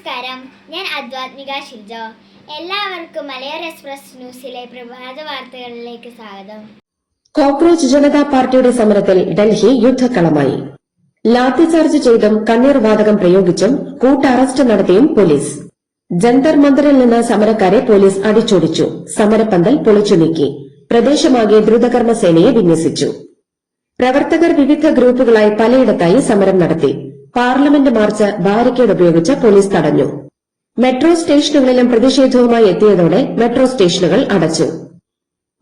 നമസ്കാരം, ഞാൻ അദ്വാത്മിക ഷിൽജോ. എല്ലാവർക്കും മലയാളം എക്സ്പ്രസ് ന്യൂസിലെ പ്രഭാത വാർത്തകളിലേക്ക് സ്വാഗതം. കോക്രോച്ച് ജനതാ പാർട്ടിയുടെ സമരത്തിൽ ഡൽഹി യുദ്ധക്കളമായി. ലാത്തിചാർജ് ചെയ്തും കണ്ണീർ വാതകം പ്രയോഗിച്ചും കൂട്ടറസ്റ്റ് നടത്തിയും പോലീസ്. ജന്തർ മന്ദറിൽ നിന്ന് സമരക്കാരെ പോലീസ് അടിച്ചോടിച്ചു. സമരപ്പന്തൽ പൊളിച്ചു നീക്കി. പ്രദേശമാകെ ദ്രുതകർമ്മ സേനയെ വിന്യസിച്ചു. പ്രവർത്തകർ വിവിധ ഗ്രൂപ്പുകളായി പലയിടത്തായി സമരം നടത്തി. പാർലമെന്റ് മാർച്ച് ബാരിക്കേഡ് ഉപയോഗിച്ച് പോലീസ് തടഞ്ഞു. മെട്രോ സ്റ്റേഷനുകളിലും പ്രതിഷേധവുമായി എത്തിയതോടെ മെട്രോ സ്റ്റേഷനുകൾ അടച്ചു.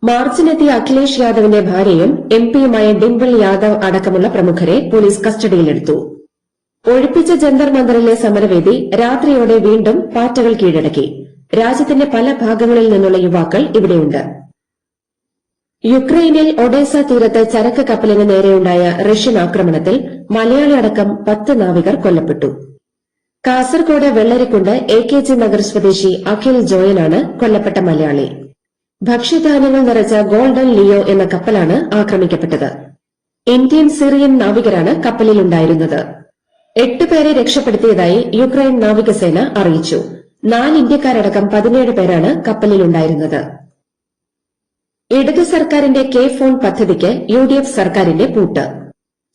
മാർച്ചിനെത്തിയ അഖിലേഷ് യാദവിന്റെ ഭാര്യയും എംപിയുമായ ഡിംപിൾ യാദവ് അടക്കമുള്ള പ്രമുഖരെ പോലീസ് കസ്റ്റഡിയിലെടുത്തു. ഒഴിപ്പിച്ച ജന്തർ മന്ദറിലെ സമരവേദി രാത്രിയോടെ വീണ്ടും പാറ്റകൾ കീഴടക്കി. രാജ്യത്തിന്റെ പല ഭാഗങ്ങളിൽ നിന്നുള്ള യുവാക്കൾ ഇവിടെയുണ്ട്. യുക്രൈനിൽ ഒഡേസ തീരത്ത് ചരക്ക് കപ്പലിന് നേരെയുണ്ടായ റഷ്യൻ ആക്രമണത്തിൽ മലയാളി അടക്കം 10 നാവികർ കൊല്ലപ്പെട്ടു. കാസർകോട് വെള്ളരിക്കുണ്ട് AKG നഗർ സ്വദേശി അഖിൽ ജോയലാണ് കൊല്ലപ്പെട്ട മലയാളി. ഭക്ഷ്യധാന്യങ്ങൾ നിറച്ച ഗോൾഡൻ ലിയോ എന്ന കപ്പലാണ് ആക്രമിക്കപ്പെട്ടത്. Indian Syrian നാവികരാണ് കപ്പലിലുണ്ടായിരുന്നത്. 8 പേരെ രക്ഷപ്പെടുത്തിയതായി യുക്രൈൻ നാവികസേന അറിയിച്ചു. 4 ഇന്ത്യക്കാരടക്കം 17 പേരാണ് കപ്പലിലുണ്ടായിരുന്നത്. ഇടതു സർക്കാരിന്റെ കെ-ഫോൺ പദ്ധതിക്ക് UDF സർക്കാരിന്റെ പൂട്ട്.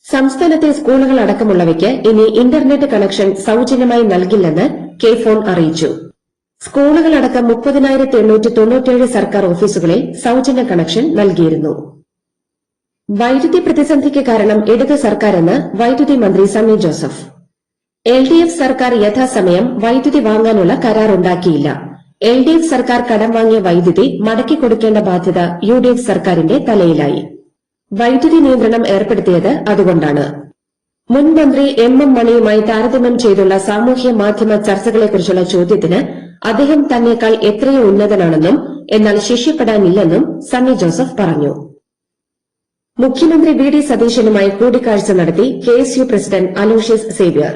സംസ്ഥാനത്തെ സ്കൂളുകൾ അടക്കമുള്ളവയ്ക്ക് ഇനി ഇന്റർനെറ്റ് കണക്ഷൻ സൌജന്യമായി നൽകില്ലെന്ന് കെ-ഫോൺ അറിയിച്ചു. സ്കൂളുകളടക്കം 30,897 സർക്കാർ ഓഫീസുകളിൽ സൌജന്യ കണക്ഷൻ നൽകിയിരുന്നു. വൈദ്യുതി പ്രതിസന്ധിക്ക് കാരണം ഇടതു സർക്കാരെന്ന് വൈദ്യുതി മന്ത്രി സണ്ണി ജോസഫ്. LDF സർക്കാർ യഥാസമയം വൈദ്യുതി വാങ്ങാനുള്ള കരാറുണ്ടാക്കിയില്ല. LDF സർക്കാർ കടം വാങ്ങിയ വൈദ്യുതി മടക്കി കൊടുക്കേണ്ട ബാധ്യത UDF സർക്കാരിന്റെ തലയിലായി. വൈദ്യുതി നിയന്ത്രണം ഏർപ്പെടുത്തിയത് അതുകൊണ്ടാണ്. മുൻ മന്ത്രി MM മണിയുമായി താരതമ്യം ചെയ്തുള്ള സാമൂഹ്യ മാധ്യമ ചർച്ചകളെക്കുറിച്ചുള്ള ചോദ്യത്തിന് അദ്ദേഹം തന്നേക്കാൾ എത്രയോ ഉന്നതനാണെന്നും എന്നാൽ ശിഷ്യപ്പെടാനില്ലെന്നും സണ്ണി ജോസഫ് പറഞ്ഞു. മുഖ്യമന്ത്രി VD സതീശനുമായി കൂടിക്കാഴ്ച നടത്തി KSU president Aloysius Xavier.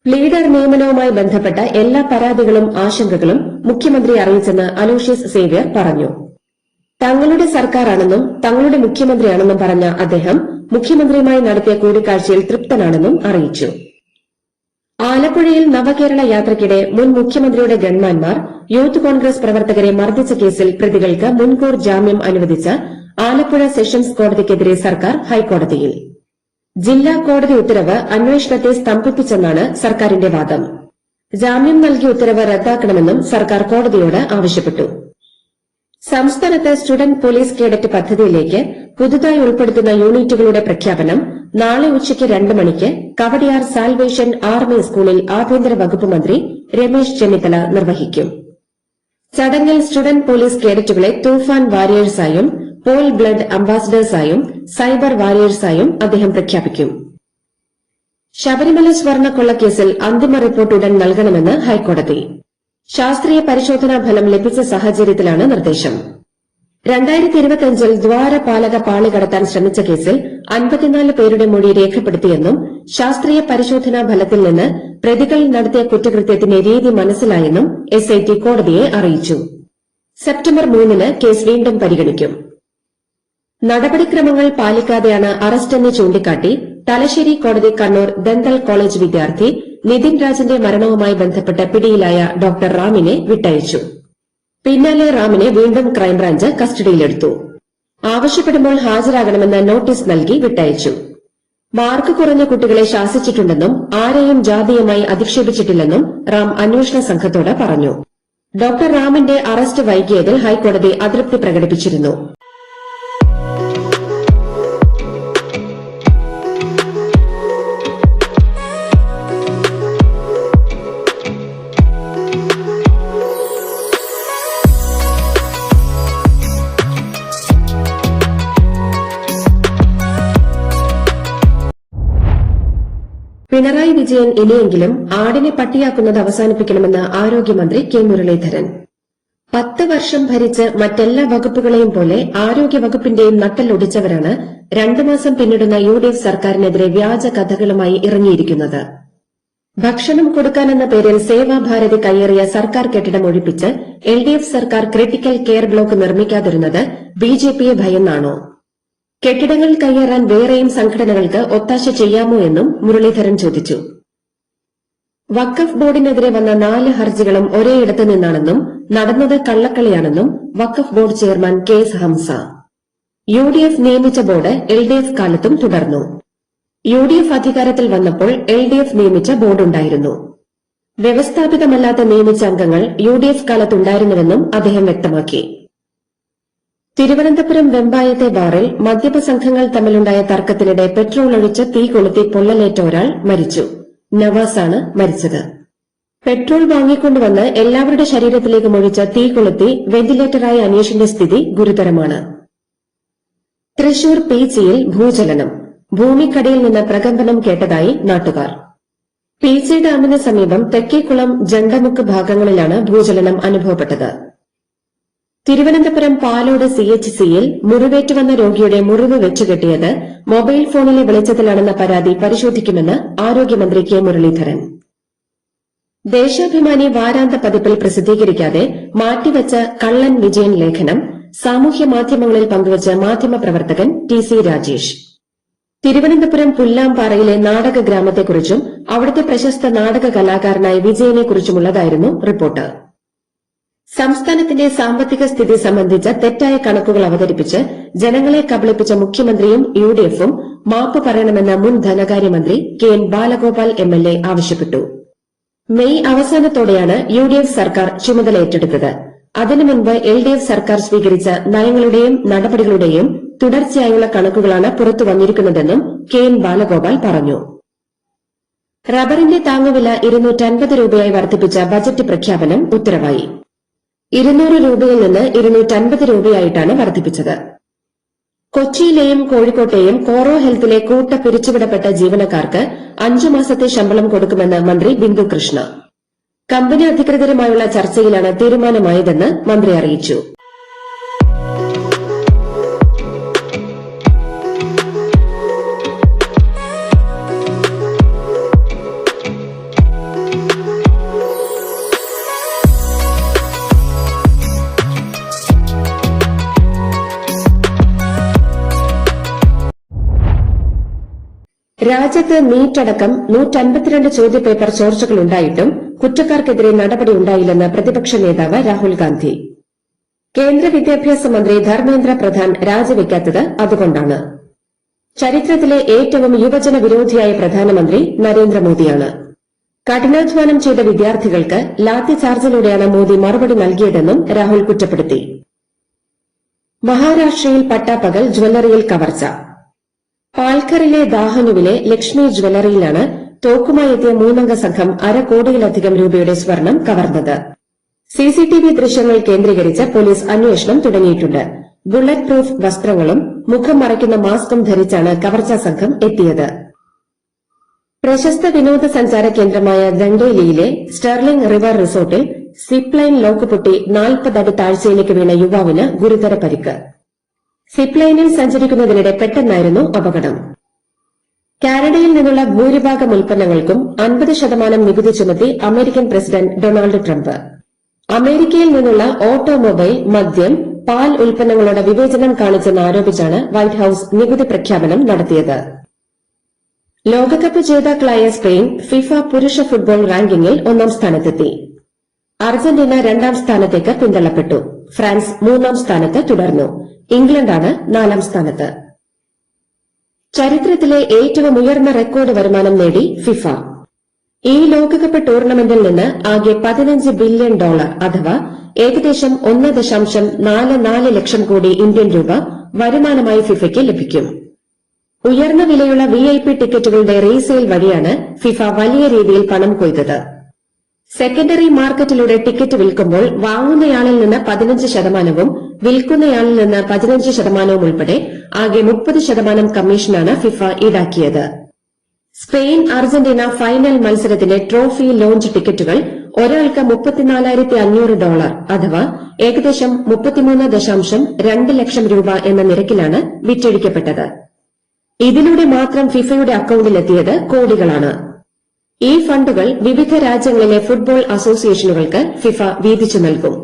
Leader നിയമനവുമായി ബന്ധപ്പെട്ട എല്ലാ പരാതികളും ആശങ്കകളും മുഖ്യമന്ത്രി അറിയിച്ചെന്ന് അലോഷ്യസ് സേവ്യർ പറഞ്ഞു. തങ്ങളുടെ സർക്കാരാണെന്നും തങ്ങളുടെ മുഖ്യമന്ത്രിയാണെന്നും പറഞ്ഞ അദ്ദേഹം മുഖ്യമന്ത്രിയുമായി നടത്തിയ കൂടിക്കാഴ്ചയിൽ തൃപ്തനാണെന്നും അറിയിച്ചു. ആലപ്പുഴയിൽ നവകേരള യാത്രയ്ക്കിടെ മുൻ മുഖ്യമന്ത്രിയുടെ ഗൺമാൻമാർ യൂത്ത് കോൺഗ്രസ് പ്രവർത്തകരെ മർദ്ദിച്ച കേസിൽ പ്രതികൾക്ക് മുൻകൂർ ജാമ്യം അനുവദിച്ച ആലപ്പുഴ സെഷൻസ് കോടതിക്കെതിരെ സർക്കാർ ഹൈക്കോടതിയിൽ. ജില്ലാ കോടതി ഉത്തരവ് അന്വേഷണത്തെ സ്തംഭിപ്പിച്ചെന്നാണ് സർക്കാരിന്റെ വാദം. ജാമ്യം നൽകിയ ഉത്തരവ് റദ്ദാക്കണമെന്നും സർക്കാർ കോടതിയോട് ആവശ്യപ്പെട്ടു. സംസ്ഥാനത്ത് സ്റ്റുഡന്റ് പോലീസ് കേഡറ്റ് പദ്ധതിയിലേക്ക് പുതുതായി ഉൾപ്പെടുത്തുന്ന യൂണിറ്റുകളുടെ പ്രഖ്യാപനം നാളെ ഉച്ചയ്ക്ക് 2 മണിക്ക് കവടിയാർ സാൽവേഷൻ ആർമി സ്കൂളിൽ ആഭ്യന്തര വകുപ്പ് മന്ത്രി രമേശ് ചെന്നിത്തല നിർവഹിക്കും. ചടങ്ങിൽ സ്റ്റുഡന്റ് പോലീസ് കേഡറ്റുകളെ തൂഫാൻ വാരിയേഴ്സായും പോൾ ബ്ലഡ് അംബാസഡേഴ്സായും സൈബർ വാരിയേഴ്സായും അദ്ദേഹം പ്രഖ്യാപിക്കും. ശബരിമല സ്വർണ്ണക്കൊള്ളക്കേസിൽ അന്തിമ റിപ്പോർട്ട് ഉടൻ നൽകണമെന്ന് ഹൈക്കോടതി. ശാസ്ത്രീയ പരിശോധനാ ഫലം ലഭിച്ച സാഹചര്യത്തിലാണ് നിർദ്ദേശം. 2025-ൽ ദ്വാരപാലക പാളി കടത്താൻ ശ്രമിച്ച കേസിൽ 54 പേരുടെ മൊഴി രേഖപ്പെടുത്തിയെന്നും ശാസ്ത്രീയ പരിശോധനാ ഫലത്തിൽ നിന്ന് പ്രതികൾ നടത്തിയ കുറ്റകൃത്യത്തിന്റെ രീതി മനസ്സിലായെന്നും SIT കോടതിയെ അറിയിച്ചു. സെപ്റ്റംബർ 3-ന് കേസ് വീണ്ടും പരിഗണിക്കും. നടപടിക്രമങ്ങൾ പാലിക്കാതെയാണ് അറസ്റ്റെന്ന് ചൂണ്ടിക്കാട്ടി തലശ്ശേരി കോടതി കണ്ണൂർ ദന്തൽ കോളേജ് വിദ്യാർത്ഥി നിതിൻ രാജിന്റെ മരണവുമായി ബന്ധപ്പെട്ട് പിടിയിലായ ഡോക്ടർ റാമിനെ വിട്ടയച്ചു. പിന്നാലെ റാമിനെ വീണ്ടും ക്രൈംബ്രാഞ്ച് കസ്റ്റഡിയിലെടുത്തു. ആവശ്യപ്പെടുമ്പോൾ ഹാജരാകണമെന്ന് നോട്ടീസ് നൽകി വിട്ടയച്ചു. മാർക്ക് കുറഞ്ഞ കുട്ടികളെ ശാസിച്ചിട്ടുണ്ടെന്നും ആരെയും ജാതീയമായി അധിക്ഷേപിച്ചിട്ടില്ലെന്നും റാം അന്വേഷണ സംഘത്തോട് പറഞ്ഞു. ഡോക്ടർ റാമിന്റെ അറസ്റ്റ് വൈകിയതിൽ ഹൈക്കോടതി അതൃപ്തി പ്രകടിപ്പിച്ചിരുന്നു. പിണറായി വിജയൻ ഇനിയെങ്കിലും ആടിനെ പട്ടിയാക്കുന്നത് അവസാനിപ്പിക്കണമെന്ന് ആരോഗ്യമന്ത്രി കെ മുരളീധരൻ. 10 വർഷം ഭരിച്ച് മറ്റെല്ലാ വകുപ്പുകളെയും പോലെ ആരോഗ്യവകുപ്പിന്റെയും നട്ടെല്ലൊടിച്ചവരാണ് 2 മാസം പിന്നിടുന്ന UDF സർക്കാരിനെതിരെ വ്യാജ കഥകളുമായി ഇറങ്ങിയിരിക്കുന്നത്. ഭക്ഷണം കൊടുക്കാനെന്ന പേരിൽ സേവാഭാരതി കയ്യേറിയ സർക്കാർ കെട്ടിടം ഒഴിപ്പിച്ച് LDF സർക്കാർ ക്രിട്ടിക്കൽ കെയർ ബ്ലോക്ക് നിർമ്മിക്കാതിരുന്നത് BJPയെ ഭയന്നാണോ? കെട്ടിടങ്ങൾ കയ്യേറാൻ വേറെയും സംഘടനകൾക്ക് ഒത്താശ ചെയ്യാമോ എന്നും മുരളീധരൻ ചോദിച്ചു. വഖഫ് ബോർഡിനെതിരെ വന്ന 4 ഹർജികളും ഒരേയിടത്ത് നിന്നാണെന്നും നടന്നത് കള്ളക്കളിയാണെന്നും Waqf board chairman KS Hamza. UDF നിയമിച്ച ബോർഡ് LDF കാലത്തും തുടർന്നു. UDF അധികാരത്തിൽ വന്നപ്പോൾ LDF നിയമിച്ച ബോർഡുണ്ടായിരുന്നു. വ്യവസ്ഥാപിതമല്ലാത്ത നിയമിച്ച അംഗങ്ങൾ UDF കാലത്തുണ്ടായിരുന്നുവെന്നും അദ്ദേഹം വ്യക്തമാക്കി. തിരുവനന്തപുരം വെമ്പായത്തെ ബാറിൽ മദ്യപ സംഘങ്ങൾ തമ്മിലുണ്ടായ തർക്കത്തിനിടെ പെട്രോൾ ഒഴിച്ച് തീ കൊളുത്തി പൊള്ളലേറ്റ ഒരാൾ മരിച്ചു. നവാസാണ് മരിച്ചത്. പെട്രോൾ വാങ്ങിക്കൊണ്ടുവന്ന് എല്ലാവരുടെ ശരീരത്തിലേക്ക് ഒഴിച്ച തീ കൊളുത്തി വെന്റിലേറ്ററായ അനീഷിന്റെ സ്ഥിതി ഗുരുതരമാണ്. തൃശൂർ പീച്ചിയിൽ ഭൂചലനം. ഭൂമിക്കടിയിൽ നിന്ന് പ്രകമ്പനം കേട്ടതായി നാട്ടുകാർ. പീച്ചി ഡാമിന് സമീപം തെക്കേക്കുളം ജണ്ടമുക്ക് ഭാഗങ്ങളിലാണ് ഭൂചലനം അനുഭവപ്പെട്ടത്. തിരുവനന്തപുരം പാലോട് CHCയിൽ മുറിവേറ്റുവന്ന രോഗിയുടെ മുറിവ് വെച്ചുകെട്ടിയത് മൊബൈൽ ഫോണിലെ വെളിച്ചത്തിലാണെന്ന പരാതി പരിശോധിക്കുമെന്ന് ആരോഗ്യമന്ത്രി K മുരളീധരൻ. ദേശാഭിമാനി വാരാന്ത പതിപ്പിൽ പ്രസിദ്ധീകരിക്കാതെ മാറ്റിവച്ച കള്ളൻ വിജയൻ ലേഖനം സാമൂഹ്യ മാധ്യമങ്ങളിൽ പങ്കുവച്ച മാധ്യമപ്രവർത്തകൻ TC രാജേഷ്. തിരുവനന്തപുരം പുല്ലാംപാറയിലെ നാടക ഗ്രാമത്തെക്കുറിച്ചും അവിടുത്തെ പ്രശസ്ത നാടക കലാകാരനായ വിജയനെക്കുറിച്ചുമുള്ളതായിരുന്നു റിപ്പോർട്ട്. സംസ്ഥാനത്തിന്റെ സാമ്പത്തിക സ്ഥിതി സംബന്ധിച്ച തെറ്റായ കണക്കുകൾ അവതരിപ്പിച്ച് ജനങ്ങളെ കബളിപ്പിച്ച മുഖ്യമന്ത്രിയും UDFും മാപ്പ് പറയണമെന്ന മുൻ ധനകാര്യമന്ത്രി KN ബാലഗോപാൽ MLA ആവശ്യപ്പെട്ടു. മെയ് അവസാനത്തോടെയാണ് UDF സർക്കാർ ചുമതല ഏറ്റെടുത്തത്. അതിനു മുൻപ് LDF സർക്കാർ സ്വീകരിച്ച നയങ്ങളുടെയും നടപടികളുടെയും തുടർച്ചയായുള്ള കണക്കുകളാണ് പുറത്തു വന്നിരിക്കുന്നതെന്നും KN ബാലഗോപാൽ പറഞ്ഞു. റബ്ബറിന്റെ താങ്ങുവില 250 രൂപയായി വർദ്ധിപ്പിച്ച ബജറ്റ് പ്രഖ്യാപനം ഉത്തരവായി. 200 രൂപയിൽ നിന്ന് 250 രൂപയായിട്ടാണ് വർദ്ധിപ്പിച്ചത്. കൊച്ചിയിലെയും കോഴിക്കോട്ടെയും കോറോ ഹെൽത്തിലെ കൂട്ട പിരിച്ചുവിടപ്പെട്ട ജീവനക്കാർക്ക് 5 മാസത്തെ ശമ്പളം കൊടുക്കുമെന്ന് മന്ത്രി ബിന്ദു കൃഷ്ണ. കമ്പനി അധികൃതരുമായുള്ള ചർച്ചയിലാണ് തീരുമാനമായതെന്ന് മന്ത്രി അറിയിച്ചു. രാജ്യത്ത് നീറ്റടക്കം 152 ചോദ്യപേപ്പർ ചോർച്ചകളുണ്ടായിട്ടും കുറ്റക്കാർക്കെതിരെ നടപടിയുണ്ടായില്ലെന്ന് പ്രതിപക്ഷ നേതാവ് രാഹുൽ ഗാന്ധി. കേന്ദ്ര വിദ്യാഭ്യാസ മന്ത്രി ധർമ്മേന്ദ്ര പ്രധാൻ രാജിവെക്കാത്തത് അതുകൊണ്ടാണ്. ചരിത്രത്തിലെ ഏറ്റവും യുവജന വിരോധിയായ പ്രധാനമന്ത്രി നരേന്ദ്രമോദിയാണ്. കഠിനാധ്വാനം ചെയ്ത വിദ്യാർത്ഥികൾക്ക് ലാത്തി ചാർജിലൂടെയാണ് മോദി മറുപടി നൽകിയതെന്നും രാഹുൽ കുറ്റപ്പെടുത്തി. മഹാരാഷ്ട്രയിൽ പട്ടാപ്പകൽ ജ്വല്ലറിയിൽ കവർച്ച. പാൽഘറിലെ ദാഹനുവിലെ ലക്ഷ്മി ജ്വല്ലറിയിലാണ് തോക്കുമായെത്തിയ 3-അംഗ സംഘം 1/2 കോടിയിലധികം രൂപയുടെ സ്വർണം കവർന്നത്. CCTV ദൃശ്യങ്ങൾ കേന്ദ്രീകരിച്ച് പോലീസ് അന്വേഷണം തുടങ്ങിയിട്ടുണ്ട്. ബുള്ളറ്റ് പ്രൂഫ് വസ്ത്രങ്ങളും മുഖം മറയ്ക്കുന്ന മാസ്കും ധരിച്ചാണ് കവർച്ചാ സംഘം എത്തിയത്. പ്രശസ്ത വിനോദസഞ്ചാര കേന്ദ്രമായ ദണ്ഡേലിയിലെ സ്റ്റെർലിംഗ് റിവർ റിസോർട്ടിൽ സിപ്പ് ലൈൻ ലോക്ക് പൊട്ടി 40 അടി താഴ്ചയിലേക്ക് വീണ യുവാവിന് ഗുരുതര പരിക്ക്. സിപ്പ് ലൈനിൽ സഞ്ചരിക്കുന്നതിനിടെ പെട്ടെന്നായിരുന്നു അപകടം. കാനഡയിൽ നിന്നുള്ള ഭൂരിഭാഗം ഉൽപ്പന്നങ്ങൾക്കും 50% നികുതി ചുമത്തി അമേരിക്കൻ പ്രസിഡന്റ് ഡൊണാൾഡ് ട്രംപ്. അമേരിക്കയിൽ നിന്നുള്ള ഓട്ടോമൊബൈൽ, മദ്യം, പാൽ ഉൽപ്പന്നങ്ങളോട് വിവേചനം കാണിച്ചെന്ന് ആരോപിച്ചാണ് വൈറ്റ് ഹൌസ് നികുതി പ്രഖ്യാപനം നടത്തിയത്. ലോകകപ്പ് ജേതാക്കളായ സ്പെയിൻ ഫിഫ പുരുഷ ഫുട്ബോൾ റാങ്കിങ്ങിൽ 1-ാം സ്ഥാനത്തെത്തി. അർജന്റീന 2-ാം സ്ഥാനത്തേക്ക് പിന്തള്ളപ്പെട്ടു. ഫ്രാൻസ് 3-ാം സ്ഥാനത്ത് തുടർന്നു. ഇംഗ്ലണ്ടാണ് 4-ാം സ്ഥാനത്ത്. ചരിത്രത്തിലെ ഏറ്റവും ഉയർന്ന റെക്കോർഡ് വരുമാനം നേടി ഫിഫ. ഈ ലോകകപ്പ് ടൂർണമെന്റിൽ നിന്ന് ആകെ $15 ബില്യൺ അഥവാ ഏകദേശം 1.44 ലക്ഷം കോടി ഇന്ത്യൻ രൂപ വരുമാനമായി ഫിഫയ്ക്ക് ലഭിക്കും. ഉയർന്ന വിലയുള്ള VIP ടിക്കറ്റുകളുടെ റീസെയിൽ വഴിയാണ് ഫിഫ വലിയ രീതിയിൽ പണം കൊയ്തത്. സെക്കൻഡറി മാർക്കറ്റിലൂടെ ടിക്കറ്റ് വിൽക്കുമ്പോൾ വാങ്ങുന്നയാളിൽ നിന്ന് 15%, വിൽക്കുന്നയാളിൽ നിന്ന് 15% ഉൾപ്പെടെ ആകെ 30% കമ്മീഷനാണ് ഫിഫ ഈടാക്കിയത്. സ്പെയിൻ അർജന്റീന ഫൈനൽ മത്സരത്തിന്റെ ട്രോഫി ലോഞ്ച് ടിക്കറ്റുകൾ ഒരാൾക്ക് $34,500 അഥവാ ഏകദേശം 33.2 ലക്ഷം രൂപ എന്ന നിരക്കിലാണ് വിറ്റഴിക്കപ്പെട്ടത്. ഇതിലൂടെ മാത്രം ഫിഫയുടെ അക്കൌണ്ടിലെത്തിയത് കോടികളാണ്. ഈ ഫണ്ടുകൾ വിവിധ രാജ്യങ്ങളിലെ ഫുട്ബോൾ അസോസിയേഷനുകൾക്ക് ഫിഫ വീതിച്ചു നൽകും.